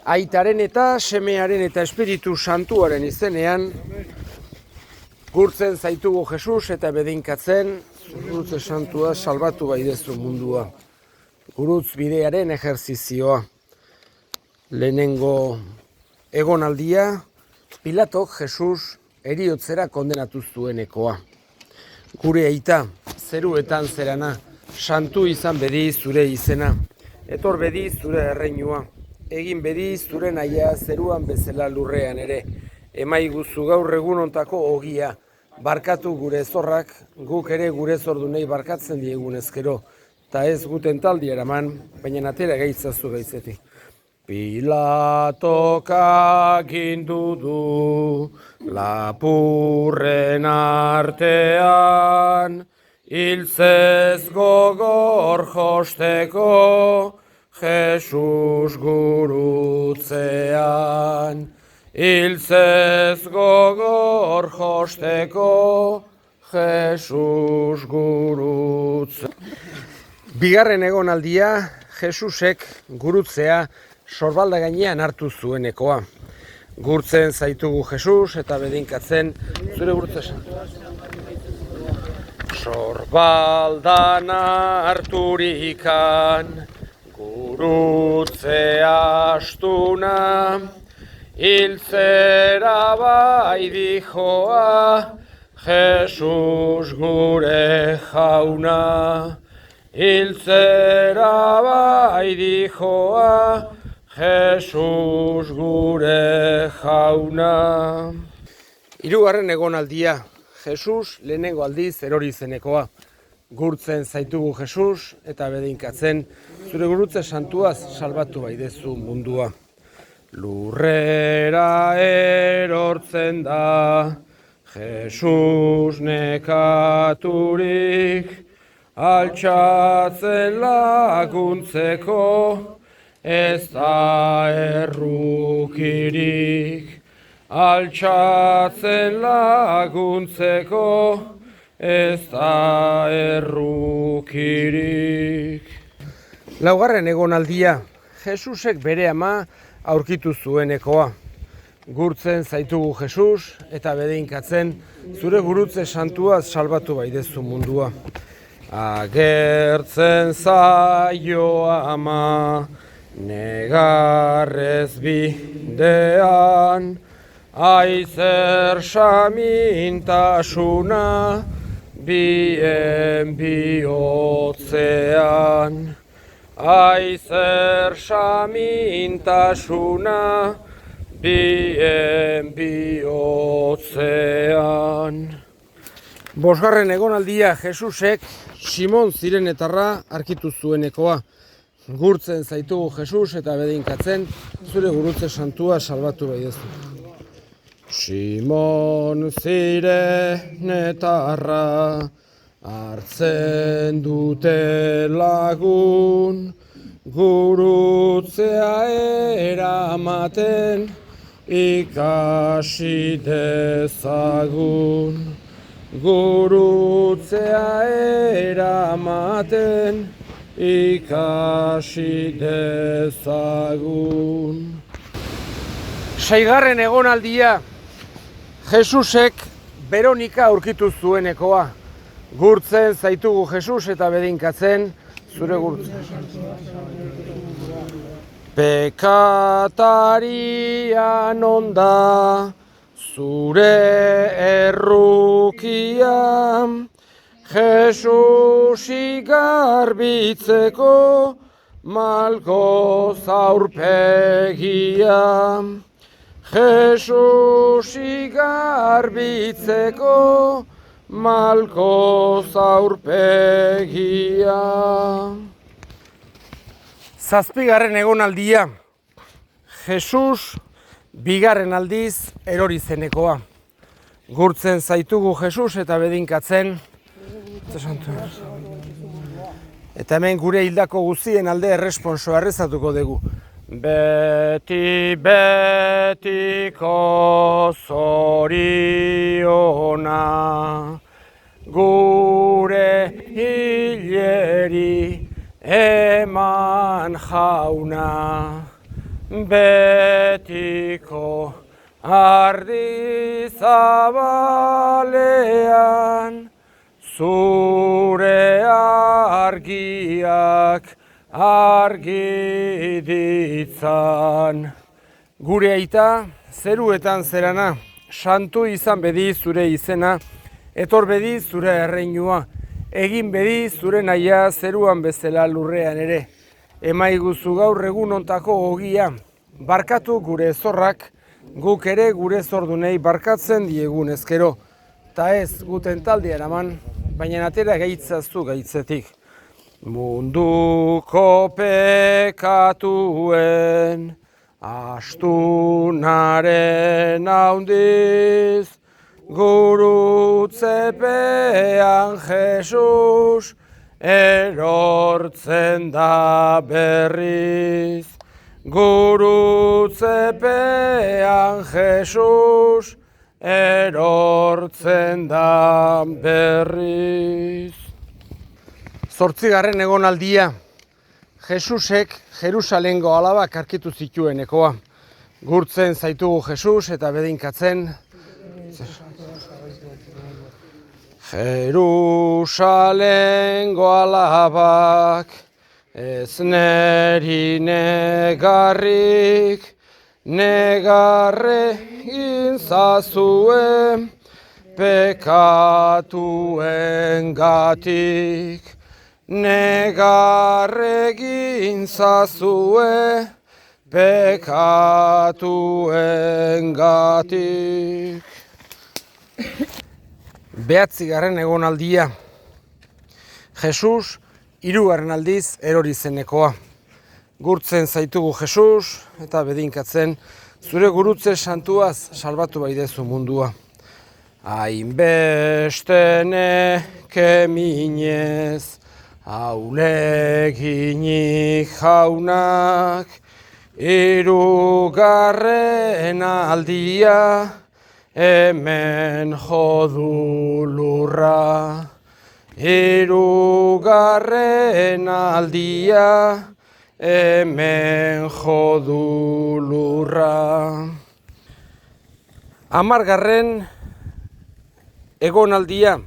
Aitaren eta semearen eta Espiritu Santuaren izenean, gurtzen zaitugu Jesus eta bedinkatzen, gurutze santua salbatu baidezu mundua. Gurutz bidearen ejerzizioa. Lehenengo egonaldia, Pilatok Jesus heriotzera kondenatu zuenekoa. Gure aita, zeruetan zerana, santu izan bedi zure izena. Etor bedi zure erreinua. Egin bedi zure naia zeruan bezala lurrean ere. Emaiguzu gaur egunontako ogia. Barkatu gure zorrak, guk ere gure zordunei barkatzen diegun ezkero. Ta ez guten taldi eraman, baina atera gaitzazu gaitzetik. Pilatok agindu du lapurren artean, hiltzez gogor josteko Jesus gurutzean. Hiltzez gogor josteko Jesus gurutzean. Bigarren egonaldia, Jesusek gurutzea sorbalda gainean hartu zuenekoa. Gurtzen zaitugu Jesus eta bedinkatzen zure gurutze santua. Sorbaldan harturikan gurutzea astuna, hiltzera bai dijoa Jesus gure jauna. Hiltzera bai dijoa Jesus gure jauna. Hirugarren egonaldia, Jesus lehenengo aldiz erori zenekoa. Gurtzen zaitugu Jesus eta bedinkatzen zure gurutze santuaz salbatu baidezu mundua. Lurrera erortzen da Jesus nekaturik, altxatzen laguntzeko ez da errukirik. Altxatzen laguntzeko ez da errukirik. Laugarren egonaldia, Jesusek bere ama aurkitu zuenekoa. Gurtzen zaitugu Jesus eta bedinkatzen zure gurutze santuaz salbatu baidezu mundua. Agertzen zaio ama negarrez bidean, aizer samintasuna bien bihotzean. Aizer samintasuna bien bihotzean. Bosgarren egonaldia, Jesusek Simon zirenetarra arkitu zuenekoa. Gurtzen zaitugu Jesus eta bedinkatzen zure gurutze santua salbatu baidezu. Simon zirenetarra hartzen dute lagun, gurutzea eramaten ikasi dezagun. Gurutzea eramaten ikasi dezagun. Seigarren egonaldia, Jesusek Veronika aurkitu zuenekoa. Gurtzen zaitugu Jesus eta bedinkatzen zure gurutze. Pekatarian onda zure errukia, Jesusi garbitzeko malkoz aurpegia. Jesusi garbitzeko malkoz aurpegia. Zazpigarren egonaldia, Jesus bigarren aldiz erori zenekoa. Gurtzen zaitugu Jesus eta bedinkatzen. Eta hemen gure hildako guztien alde erresponsoa errezatuko dugu. Beti betiko zoriona gure hileri eman jauna. betiko ardi zabalean, zure argiak argi ditzan. Gure aita, zeruetan zerana, santu izan bedi zure izena, etor bedi zure erreinua, egin bedi zure naia zeruan bezala lurrean ere. Emaiguzu gaur egun ontako ogia, barkatu gure zorrak, guk ere gure zordunei barkatzen diegun ezkero. Ta ez guten taldea eraman, baina atera gaitzazu gaitzetik. Munduko pekatuen, astunaren haundiz, gurutzepean Jesus, erortzen da berriz. Gurutzepean Jesus, erortzen da berriz. 8. egonaldia, Jesusek Jerusalengo alabak arkitu zituenekoa. Gurtzen zaitugu Jesus eta bedinkatzen. Jerusalengo alabak, ez neri negarrik, negarre inzazue, pekatuen gatik. Negarre gintzazue, pekatuen gatik. 9. egonaldia, Jesus 3. aldiz erori zenekoa. Gurtzen zaitugu Jesus eta bedinkatzen, zure gurutze santuaz salbatu baidezu mundua. Hainbeste nekeminez, hauleginik jaunak, 3. aldia, hemen jodu lurra. 3. aldia, hemen jodu lurra. 10. egonaldia,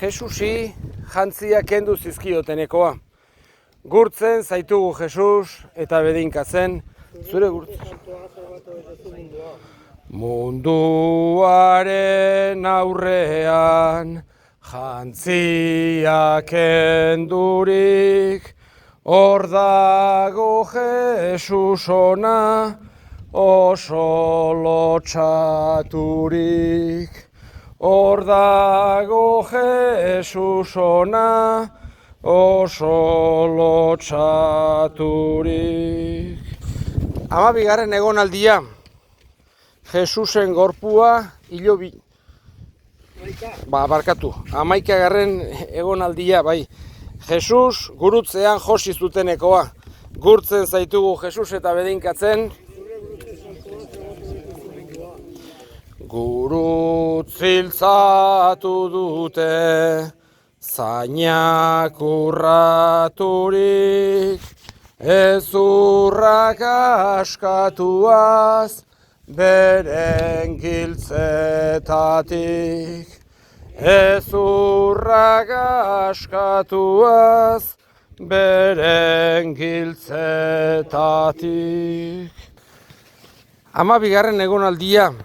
Jesusi jantzia kendu zizkiotenekoa. Gurtzen zaitugu Jesus eta bedinkatzen, zure gurtzen. Munduaren aurrean, jantzia kendurik, hor dago Jesus ona, oso lotxaturik. Hor dago Jesus ona, oso lotxaturik. 12. egonaldia, Jesusen gorpua hilobi. Barkatu, 11. egonaldia, bai. Jesus gurutzean josi zutenekoa. Gurtzen zaitugu Jesus eta bedinkatzen. Gurutziltzatu dute, zainak urraturik, ezurrak askatuaz, beren giltzetatik. Ezurrak askatuaz, beren giltzetatik. 12. egonaldia,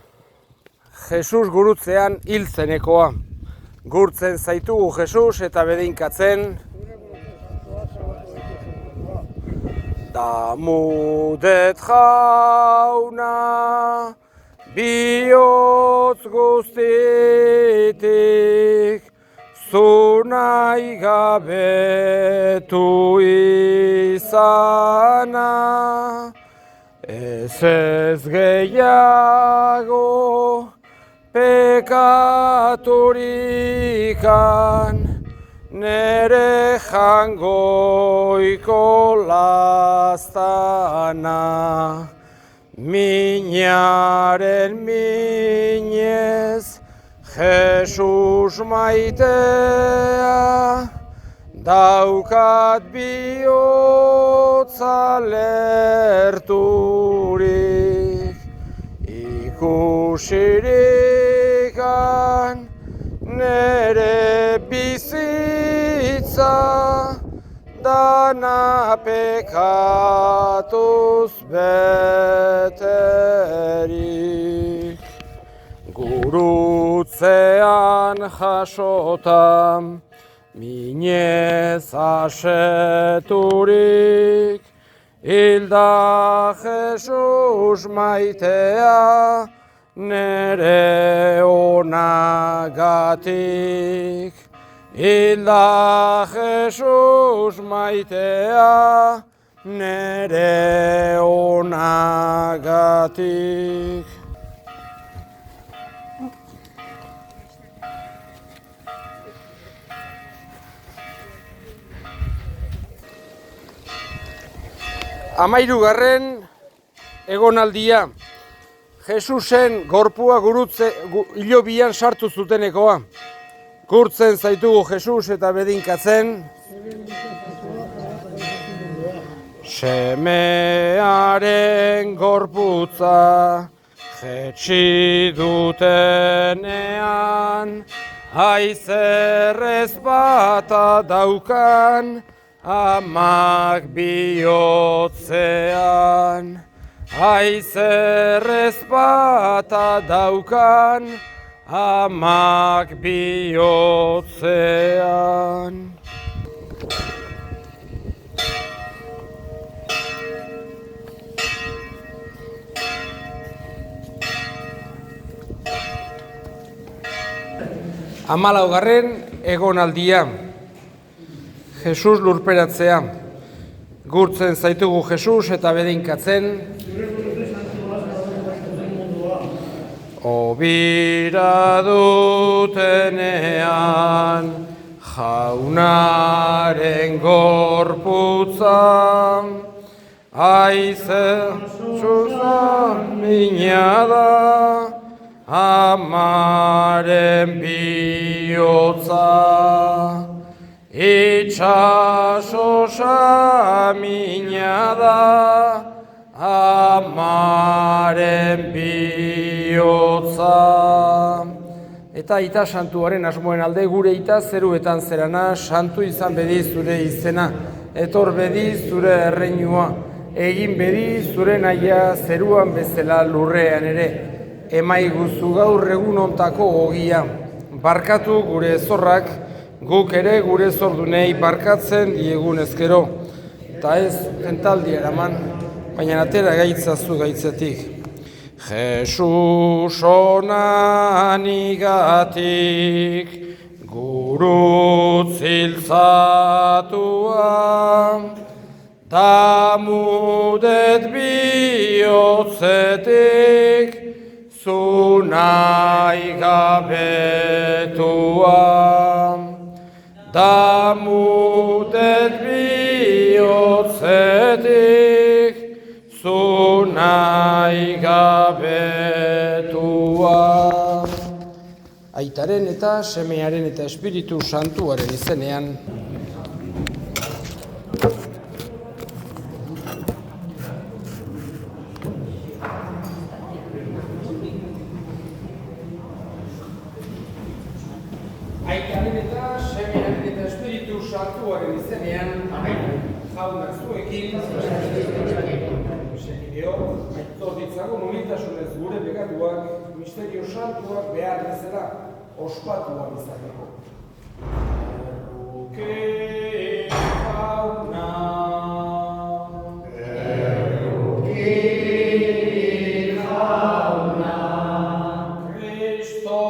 Jesus gurutzean hil zenekoa. Gurtzen zaitugu Jesus eta bedinkatzen. Damudet jauna, bihotz guztitik, zu nahi gabetu izana. Ez gehiago pekaturikan, nere jangoiko lastana. Minaren minez, Jesus maitea, daukat bihotza lertu ikusirik nere bizitza dana pekatuz beterik. Gurutzean jasotam minez aseturik, hilda Jesus maitea nere onagatik. Hilda Jesus maitea nere onagatik. Amairugarren egonaldia, Jesusen gorpua hilobian sartu zutenekoa. Gurtzen zaitugu Jesus eta bedinkatzen. Semearen gorputza jetxi dutenean, aizerrez bata daukan, amak bihotzean. Aizerrez bata daukan, amak bihotzean. Hamalaugarren egonaldia, Jesus lurperatzea. Gurtzen zaitugu Jesus eta bedinkatzen. Obira dutenean jaunaren gorputza, aize Jesusen mina da, amaren bihotza. Itxaso samina da, amaren bihotza. Eta aita santuaren asmoen alde gure aita zeruetan zerana, santu izan bedi zure izena, etor bedi zure erreinua, egin bedi zure naia zeruan bezala lurrean ere, emaiguzu gaur egun ontako ogia, barkatu gure zorrak, guk ere gure zordunei barkatzen diegun ezkero, eta ez tentaldi eraman, baina atera gaitzazu gaitzetik. Jesus onanigatik gurutz hiltzatua, damudet bihotzetik zu nahi gabetua. Damudet bihotzetik zu nahi gabetua. Aitaren eta Semearen eta Espiritu Santuaren izenean. Aitaren eta Semearen eta Espiritu Santuaren izenean. Jaunak zuekin, senideo, aitor ditzagun unitasunez gure pekatuak, misterio santuak behar bezala ospatuak izateko. Erruki jauna, erruki jauna, Kristo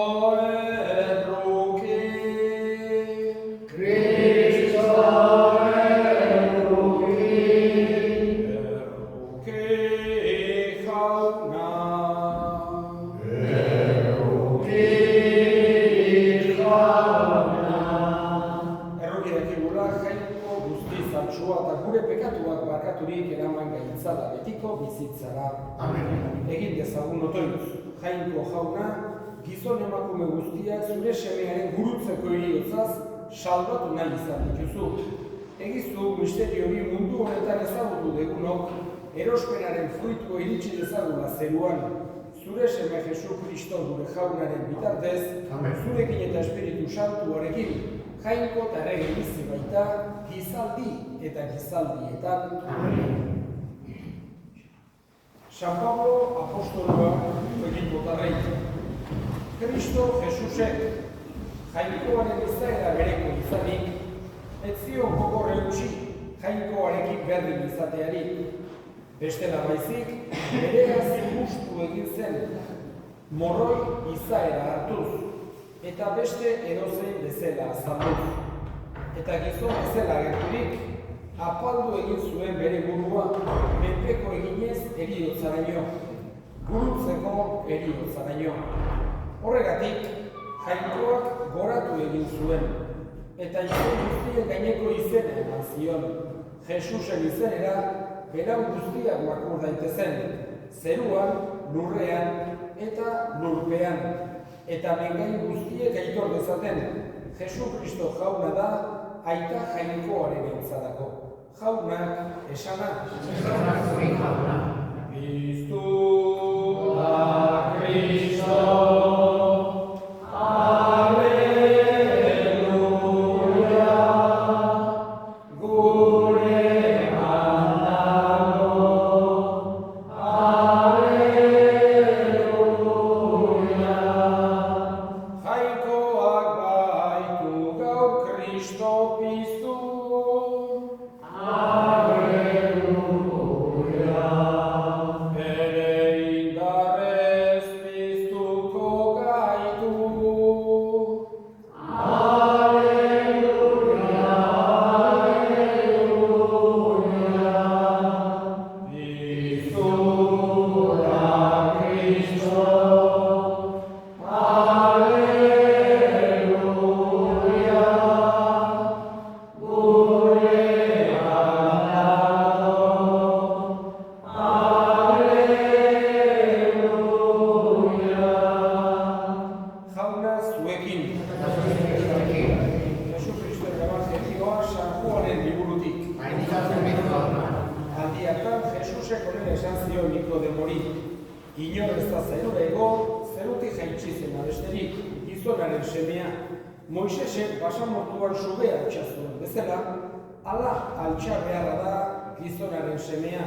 erruki, Kristo eta gure pekatuak barkaturik eraman gaitzala betiko bizitzara. Amen. Egin dezagun otoitz, Jainko jauna, gizon emakume guztiak zure semearen gurutzeko heriotzaz salbatu nahi izan dituzu. Egizu misterio hori mundu honetan ezagutu degunok, erospenaren fruitua iritsi dezagula zeruan. zure seme Jesu Kristo gure jaunaren bitartez, zurekin eta Espiritu Santuarekin, jainko eta errege bizi baita, gizaldi eta gizaldietan. San Pablo apostoloa egin botarrei. Kristo Jesusek, jainkoaren izaera bereko izanik, ez zion gogor eutsi jainkoarekin berdin izateari. Bestela baizik, bereaz gustu egin zen, morroi izaera hartuz, eta beste edozein bezala azalduz. Eta gizon bezala gerturik, apaldu egin zuen bere burua, menpeko eginez heriotzaraino, gurutzeko heriotzaraino. Horregatik, jainkoak goratu egin zuen, eta izan guztien gaineko izena eman zion, Jesusen izenera, berau guztiak makur daitezen, zeruan, lurrean eta lurpean, eta mengain guztiek aitor dezaten, Jesu Kristo jauna da, aita jainkoaren entzadako. Jaunak esana. Kristu da Kristo. Moisesek basamortuan subea altxazuen bezala, ala altxa beharra da gizonaren semea,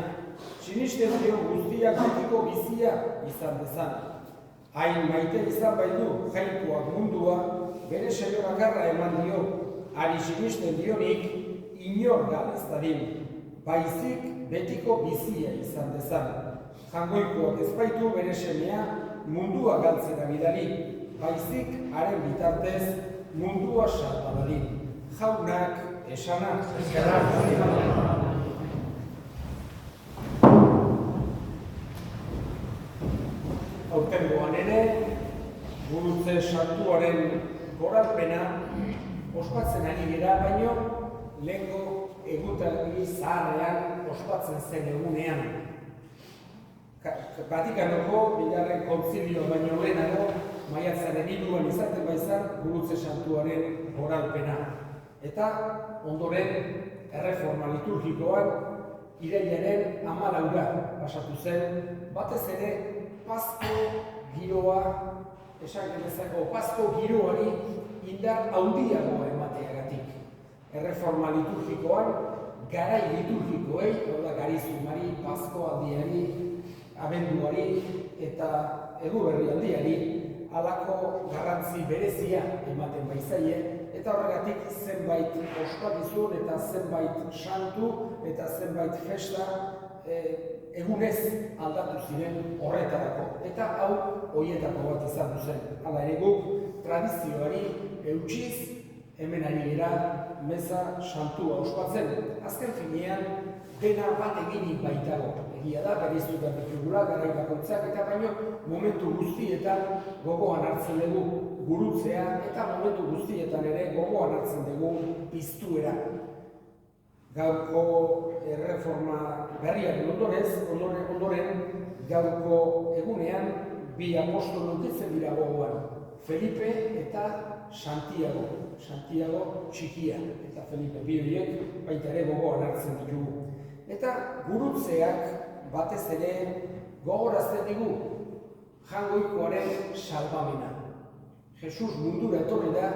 sinisten dio guztiak betiko bizia izan dezan. Hain maite izan baitu jainkoak mundua, bere seme bakarra eman dio, ari sinisten dionik inor gal ez dadin, baizik betiko bizia izan dezan. Jangoikoak ez baitu bere semea mundua galtzera bidali, baizik haren bitartez mundua salbadadin. Jaunak esana. Aurtengoan ere, gurutze santuaren goralpena ospatzen ari dira, baino lehengo egutegi zaharrean ospatzen zen egunean. Vatikanoko bigarren kontzilio baino lehenago, maiatzaren 3 izaten baizan gurutze santuaren goralpena. Eta ondoren erreforma liturgikoan irailaren 14 pasatu zen, batez ere Pasko giroa, esan genezako Pasko giroari indar handiagoa emateagatik. Erreforma liturgikoan garai liturgikoei, garizumari, Pasko aldiari, abenduari eta eguberri aldiari halako garrantzi berezia ematen baizaie, eta horregatik zenbait ospakizun eta zenbait santu eta zenbait festa egunez aldatu ziren horretarako. Eta hau horietako bat izan zen. Hala ere guk tradizioari eutsiz hemen ari dira meza santua ospatzen. Azken finean dena bat eginik baitago. Egia da, bereiztu behar ditugula, garai bakoitzak, eta baino momentu guztietan gogoan hartzen dugu gurutzea, eta momentu guztietan ere gogoan hartzen dugu piztuera. Gaurko erreforma berriaren ondoren gaurko egunean bi apostolo ditzen dira gogoan, Felipe eta Santiago. Santiago txikia eta Felipe bi horiek baita ere gogoan hartzen ditugu. Eta gurutzeak batez ere gogorazten digu Jaungoikoaren salbamena. Jesus mundura etorri da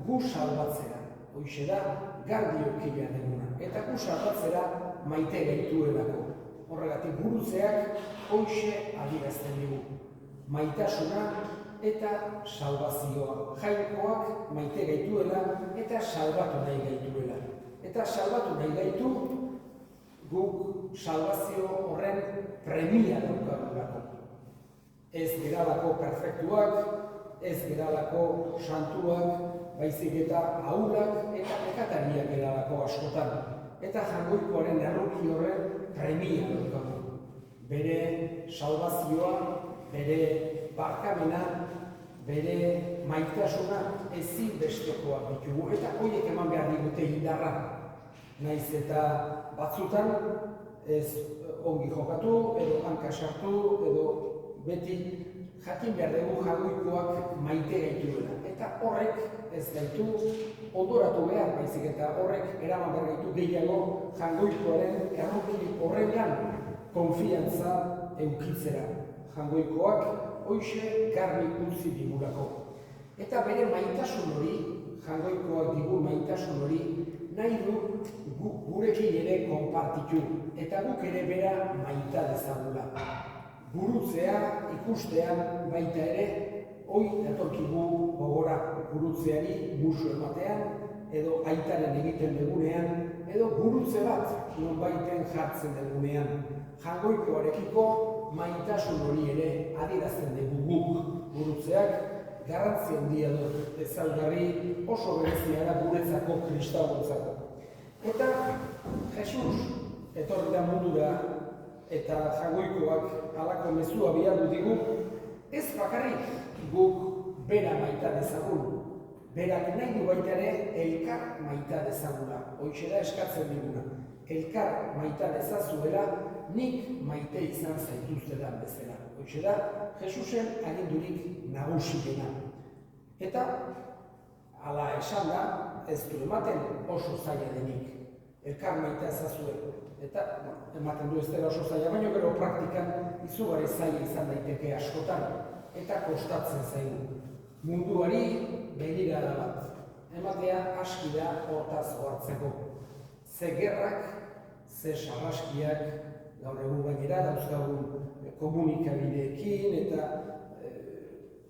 gu salbatzera. Hoixe da garbi eduki behar duguna. Eta gu salbatzera maite gaituelako. Horregatik gurutzeak hoixe adierazten digu. Maitasuna eta salbazioa. Jainkoak maite gaituela eta salbatu nahi gaituela. Eta salbatu nahi gaitu guk salbazio horren premia daukagulako. Ez geralako perfektuak, ez geralako santuak, baizik eta ahulak eta pekatariak geralako askotan. Eta jaungoikoaren erruki horren premia daukagu. Bere salbazioa, bere barkamena, bere maitasuna ezin bestekoak ditugu. Eta horiek eman behar digute indarra. Naiz eta batzutan ez ongi jokatu, edo hanka sartu, edo beti jakin behar dugu jaungoikoak maite gaituela. Eta horrek ez gaitu ondoratu behar, baizik eta horrek eraman behar gaitu gehiago jaungoikoaren erruki horrean konfiantza eukitzera. Jaungoikoak hoixe garbi utzi digulako. Eta bere maitasun hori, jaungoikoak digun maitasun hori, nahi du gurekin ere konpartitu. Eta guk ere bera maita dezagula. Gurutzea ikustean baita ere, hoi datorkigu gogora gurutzeari musu ematean, edo aitaren egiten dugunean, edo gurutze bat nonbaiten jartzen dugunean. Jaungoikoarekiko maitasun hori ere adierazten dugu guk. Gurutzeak garrantzi handia du, ezaugarri oso berezia da guretzako kristauentzako. Eta Jesus etorri da mundura eta jaungoikoak halako mezua bidali digu, ez bakarrik guk bera maita dezagun. Berak nahi du baita ere elkar maita dezagula. Hoixe da eskatzen diguna. Elkar maita dezazuela, nik maite izan zaituztedan bezala. Hoixe da Jesusen agindurik nagusiena. Eta hala esan da, ez du ematen oso zaila denik. Elkar maita ezazue. Eta ematen du ez dela oso zaila, baina gero praktikan izugarri zaila izan daiteke askotan. Eta kostatzen zaigu. Munduari begirada bat. Ematea aski da hortaz ohartzeko. Ze gerrak, ze sarraskiak, gaur egun gainera dauzkagun komunikabideekin eta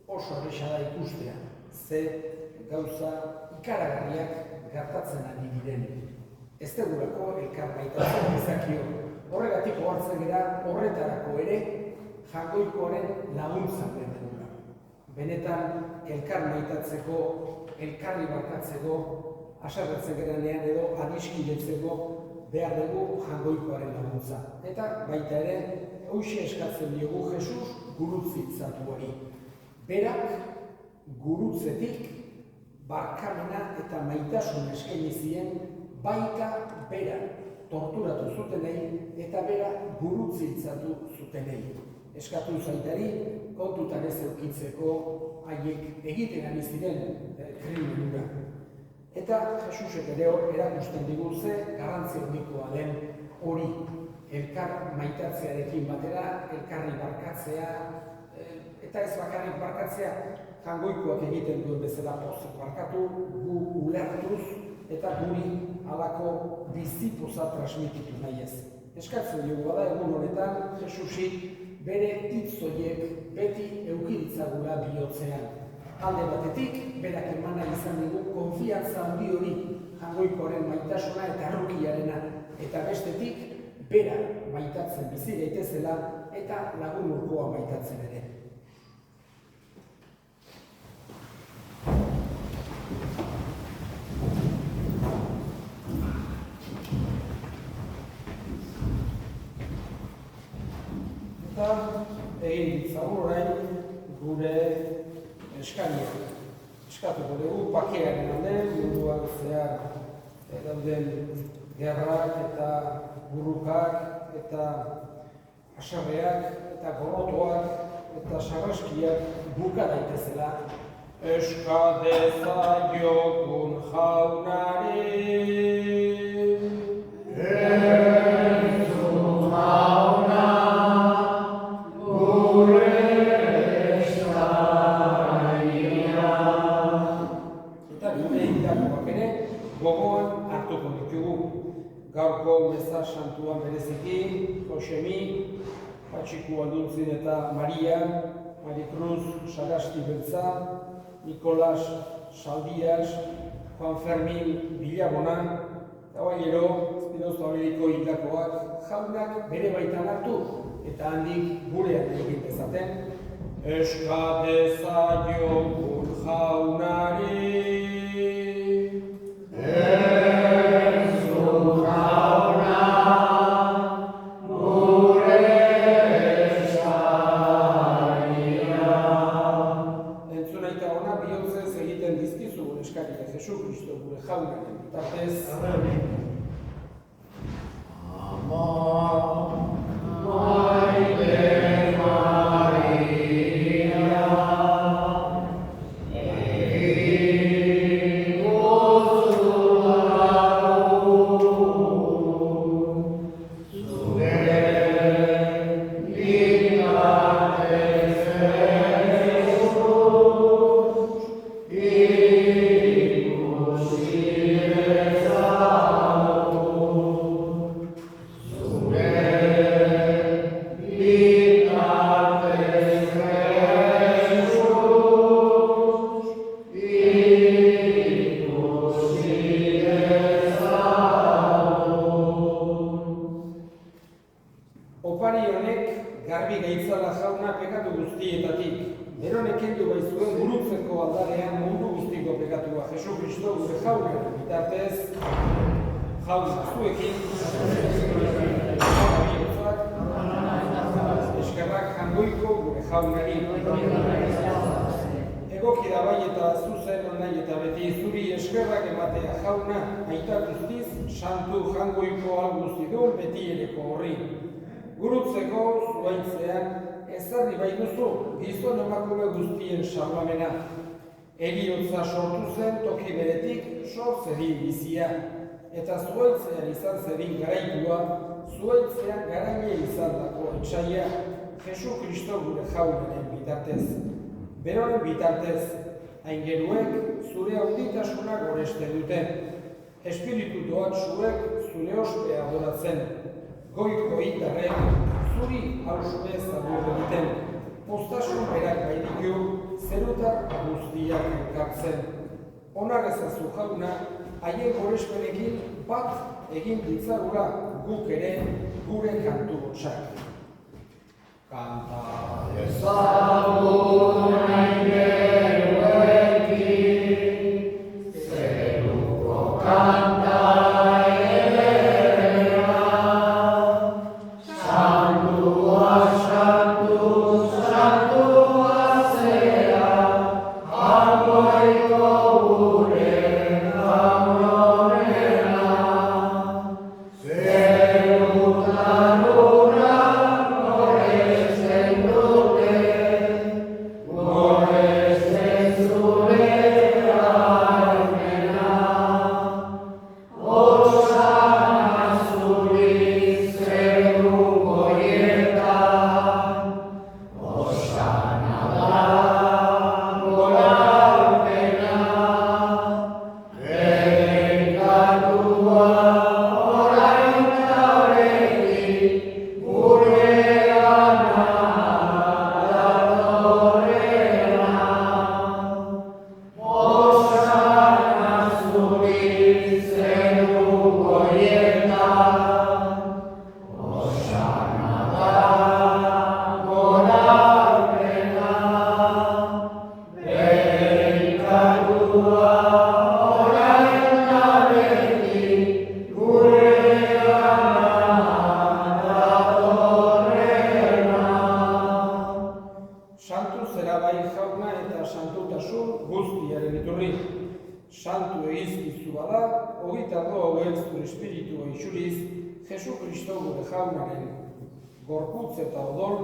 oso erresa da ikustea. Ze gauza ikaragarriak gertatzen ari diren. Ez dugulako elkar maitatzen ezakio. Horregatik ohartzen gara horretarako ere jaungoikoaren laguntza behar dugula. Benetan elkar maitatzeko, elkarri barkatzeko, haserretzen geranean edo adiskidetzeko behar dugu jaungoikoaren laguntza. Eta baita ere, hoixe eskatzen diogu Jesus gurutziltzatu hori. Berak gurutzetik barkamena eta maitasun eskaini zien baita bera torturatu zutenei eta bera gurutziltzatu zutenei. Eskatu zaitari kontutan ez eukitzeko haiek egiten ari ziren krimenura. Eta Jesusek ere erakusten digu ze garrantzi handikoa den hori elkar maitatzearekin batera, elkarri barkatzea, eta ez bakarrik barkatzea, jaungoikoak egiten duen bezala pozik barkatu, gu ulertuz eta guri halako bizipoza transmititu nahi ez. Eskatzen dugu bada egun honetan Jesusi bere hitz horiek beti eduki ditzagula bihotzean. Alde batetik, berak eman nahi izan digu konfiantza handi hori jaungoikoaren maitasuna eta errukiarena. Eta bestetik, bera maitatzen bizi daitezela eta lagun urkoa maitatzen ere. Eta egin ditzagun orain gure eskaria. Eskatuko dugu bakearen alde, munduan zehar dauden gerrak eta burrukak eta haserreak eta gorrotoak eta sarraskiak buka daitezela. Eska dezaiogun jaunari. Entzun jauna, gure Josemi, Patxiku Alduntzin eta Maria, Marikruz Sagasti Beltza, Nikolas Saldias, Juan Fermin Villabona, eta gero, Espinoza Ameriko hildakoak jaunak bere baitan hartu, eta handik gurean egin dezaten. Eska dezaiogun jaunari. Entzun jauna, gure eskaria. Entzun aita ona, bihotzez egiten dizkizu eskaria, Jesu Kristo gure jaunaren bitartez. Opari honek garbi gaitzala jauna pekatu guztietatik. Beronek kendu baitzuen gurutzeko aldarean mundu guztiko pekatua. Jesu Kristo gure jaunaren bitartez, jauna zuekin, eskerrak jangoiko gure jaunari. Egoki da bai eta zuzen nahi eta beti zuri eskerrak ematea jauna, aita guztiz, santu jangoiko alguztidun beti ereko horri. Gurutzeko zuaitzean ezarri bai duzu gizon emakume guztien sallamena. Heriotza sortu zen toki beretik sor zedin bizia. Eta zuaitzean izan zedin garaitua, zuaitzean garaile izan dako etxaia, Jesu Kristo gure jaunaren bitartez. Beroren bitartez, aingeruek zure handitasuna goreste dute. Espiritu doak zuek zure ospe adoratzen. Goiko indarrek zuri hauspe zadur egiten. Postasun berak baitiku zerutar guztiak elkartzen. Onar ezazu jauna, haien gorespenekin bat egin ditzagura guk ere gure kantu hotsak. Kanta ezagun aingeruekin, zeruko kanta Santu egizkizu bada, hogeita hauek zure espiritua isuriz, Jesu Kristo gure jaunaren gorputz eta odol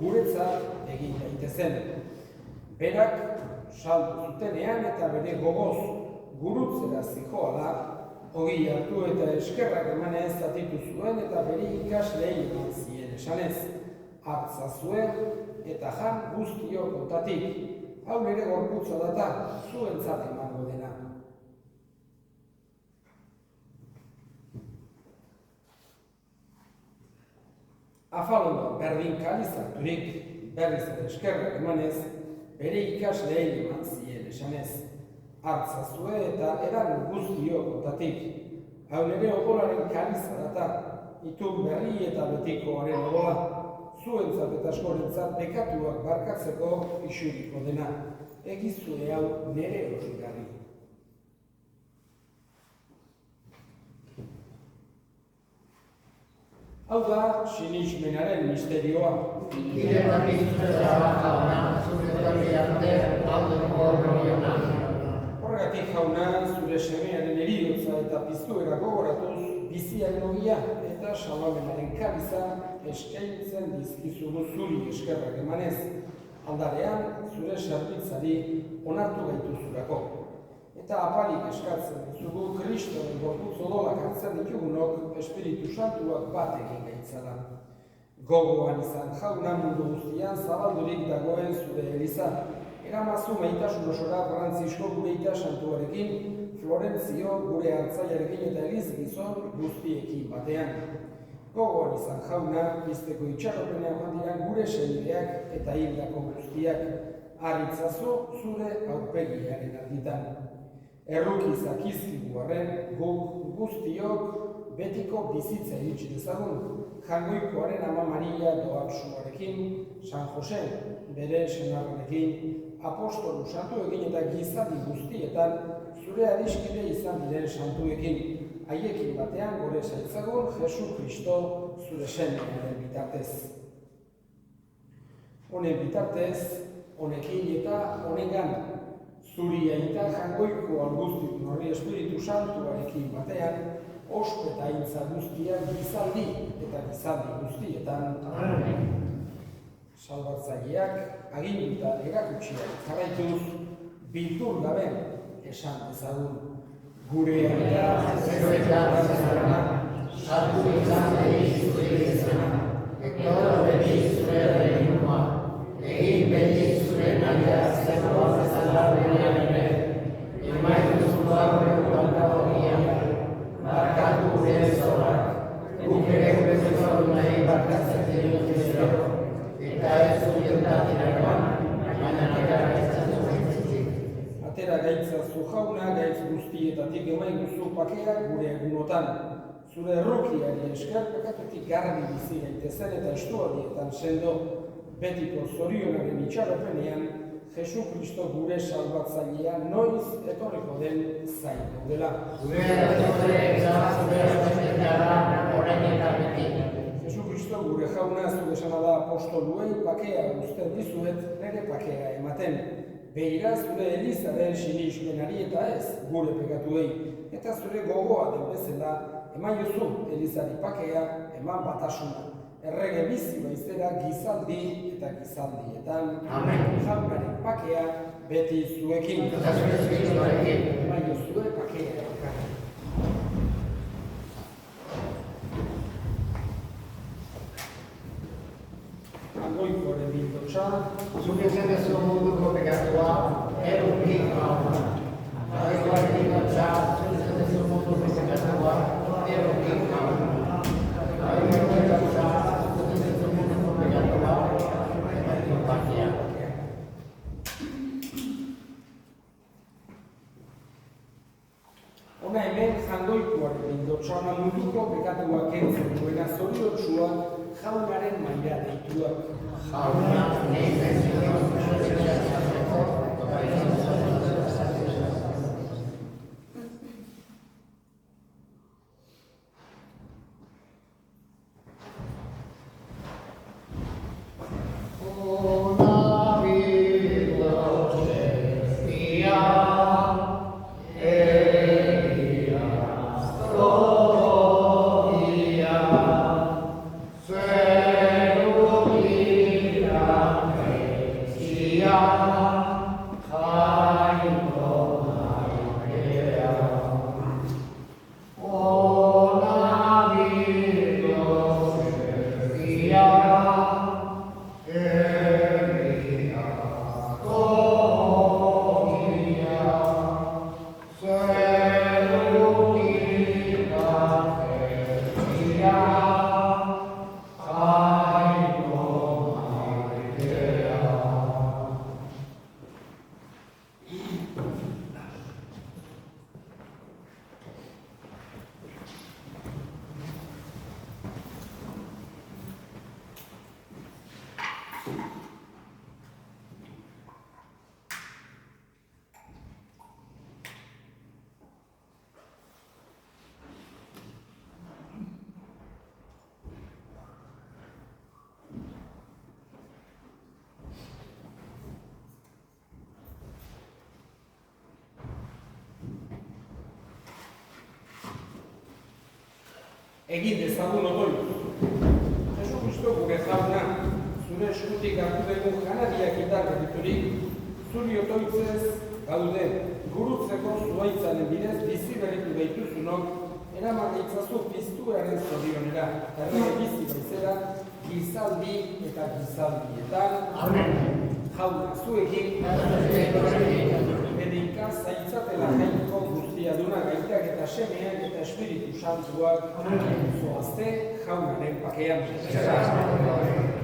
guretzat egin daitezen. Berak saldu zutenean eta bere gogoz gurutzera zijoala, hogei hartu eta eskerrak emanez zatitu zuen eta bere ikaslei eman zien esanez. Hartza zuen eta jan guztiok ontatik, hau nire gorputza data zuentzat emango dena. Afalondoan berdin kalizaturik berriz ere eskerrak emanez, bere ikasleei eman zien esanez. Hartzazue eta edan guztiok otatik. Hau nire odolaren kalizarata, itun berri eta betikoaren odola, zuentzat eta askorentzat bekatuak barkatzeko isuriko dena. Egizue hau nire horrigarri. Hau da, sinismenaren misterioa. Horregatik jauna, zure semearen heriotza eta piztuera gogoratuz, biziaren ogia eta salamenaren kaliza eskaintzen dizkizugu zuri eskerrak emanez. Aldarean, zure zerbitzari onartu gaituzurako. Eta apalik eskatzen dizugu Kristoren gorputz odolak hartzen ditugunok Espiritu Santuak bat egin gaitzala. Gogoan izan jauna mundu guztian zabaldurik dagoen zure eliza. Eramazu maitasun osora Frantzisko gure ita santuarekin, Florentzio gure hartzaiarekin eta eliz gizon guztiekin batean. Gogoan izan jauna, bizteko itxaropenean joan diran gure senideak eta hildako guztiak. Arritzazu zure aurpegiaren argitan. Errukizak izkigu arren, guk guztiok betiko bizitza iritsi dezagun. Jangoikoaren Ama Maria doaksuarekin, San Jose bere senarrarekin, apostolu santuekin eta gizadi guztietan zure adiskide izan diren santuekin. Haiekin batean gore zaitzagun Jesu Kristo zure semearen bitartez. Honen bitartez, honekin eta honengan, zuri aita jangoiko alguztik norri Espiritu Santuarekin batean, ospeta intza guztiak gizaldi eta gizaldi guztietan. Salbatzaileak aginduta erakutsiak jarraituz, bildur gabe esan dezagun. Gure aita zeroetan salbu izan zure izena, ektora beti zure reinoa, egin beti zure naia zeroa bezala benean ere, emaitu zuagoen guanta horia, barkatu gure zorak, guk ere gure zorak nahi barkatzen dut zero, eta ez zurientat irakoan, baina nera gaitzatu gaitzitik. Atera gaitzazu jauna, gaitz guztietatik emaiguzu pakea gure egunotan. Zure errukiari esker pekatutik garbi bizi gaitezen eta estualdietan sendo betiko zorionaren itxaropenean Jesu Kristo gure salbatzailea noiz etorriko den zain gaudela. Jesu Kristo gure jauna zu esana da apostoluei pakea uzten dizuet nire pakea ematen. Begira zure elizaren sinismenari eta ez gure pekatuei. Eta zure gogoa den bezala eman jozu elizari pakea, eman batasuna. Errege bizi baizera gizaldi eta gizaldietan. Jaunaren pakea beti zuekin. Eman jozue pakea. Angoikoaren bildotxa. Zuk ezenezu munduko pekatua, erunkin jauna. Angoikoaren bildotxa, zuk ezenezu munduko pekatua, erunkin jauna. Angoikoaren bildotxa, zuk ezenezu munduko pekatua, erunkin jauna. Hona hemen jangoikoaren bildotxa munduko pekatuak kentzen duena zoriotsua jaunaren maila deituak. Jauna, egin dezagun otoitz. Jesu Kristo gure jauna, zure eskutik hartu dugun janariak eta berriturik, zuri otoitzez gaude, gurutzeko zuaitzaren bidez bizi berritu behituzunok, eraman ditzazu piztuaren zorionera, errege bizi baizera, gizaldi eta gizaldietan. Amen. Jauna, zuekin, bedinka zaitzatela jainko guztia duna gaitak eta semeak eta espiritu santuak, zoazte jaunaren pakean.